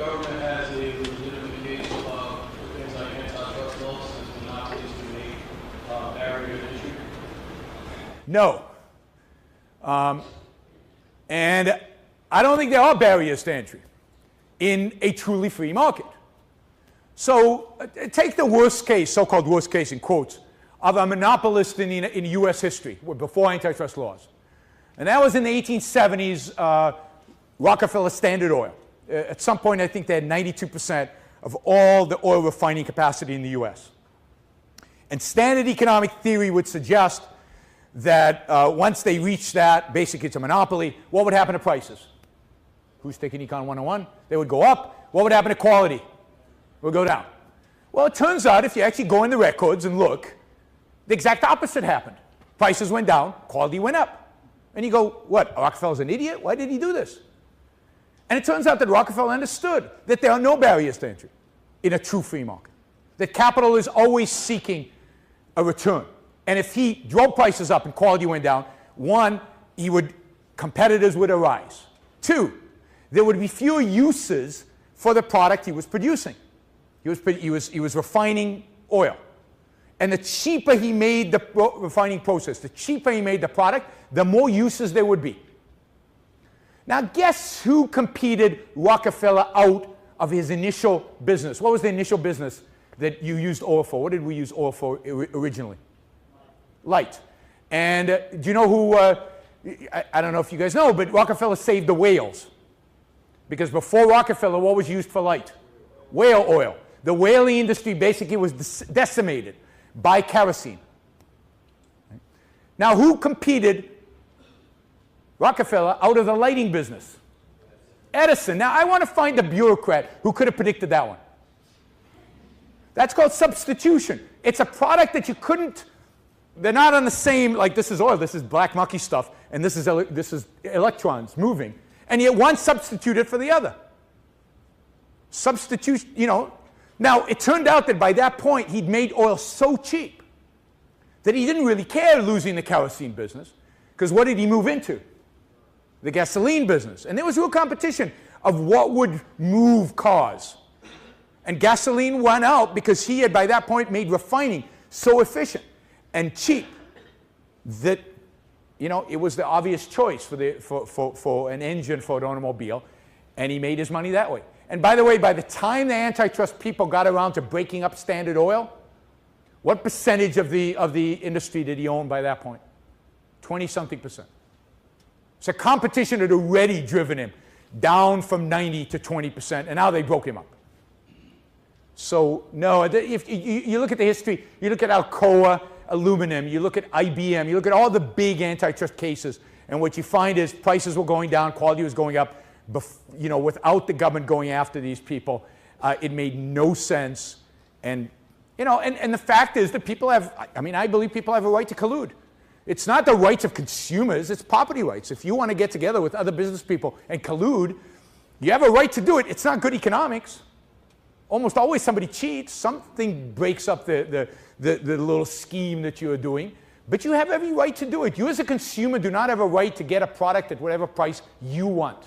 government has a legitimate case of things like antitrust laws and monopolies to make barrier to entry? No. And I don't think there are barriers to entry in a truly free market. So take the worst case, so-called worst case in quotes, of a monopolist in U.S. history before antitrust laws. And that was in the 1870s, Rockefeller Standard Oil. At some point, I think they had 92% of all the oil refining capacity in the U.S. And standard economic theory would suggest that once they reached that, basically it's a monopoly, what would happen to prices? Who's taking Econ 101? They would go up. What would happen to quality? It would go down. Well, it turns out if you actually go in the records and look, the exact opposite happened. Prices went down, quality went up. And you go, what, Rockefeller's an idiot? Why did he do this? And it turns out that Rockefeller understood that there are no barriers to entry in a true free market. That capital is always seeking a return. And if he drove prices up and quality went down, one, competitors would arise. Two, there would be fewer uses for the product he was producing. He was refining oil. And the cheaper he made the refining process, the cheaper he made the product, the more uses there would be. Now guess who competed Rockefeller out of his initial business? What was the initial business that you used oil for? What did we use oil for originally? Light. And do you know who, I don't know if you guys know, but Rockefeller saved the whales. Because before Rockefeller, what was used for light? Whale oil. The whaling industry basically was decimated by kerosene. Now who competed Rockefeller out of the lighting business? Edison. Now I want to find a bureaucrat who could have predicted that one. That's called substitution. It's a product that you couldn't, they're not on the same, like this is oil, this is black mucky stuff, and this is electrons moving. And yet one substituted for the other. Substitution, you know. Now it turned out that by that point he'd made oil so cheap that he didn't really care losing the kerosene business, because what did he move into? The gasoline business. And there was real competition of what would move cars. And gasoline went out because he had by that point made refining so efficient and cheap that, you know, it was the obvious choice for an engine for an automobile, and he made his money that way. And by the way, by the time the antitrust people got around to breaking up Standard Oil, what percentage of the industry did he own by that point? 20-something%. So competition had already driven him down from 90 to 20%, and now they broke him up. So no, if you look at the history, you look at Alcoa, aluminum, you look at IBM, you look at all the big antitrust cases, and what you find is prices were going down, quality was going up, you know, without the government going after these people. It made no sense. And, you know, and the fact is that people have, I mean, I believe people have a right to collude. It's not the rights of consumers, it's property rights. If you want to get together with other business people and collude, you have a right to do it. It's not good economics. Almost always somebody cheats, something breaks up the little scheme that you're doing, but you have every right to do it. You as a consumer do not have a right to get a product at whatever price you want.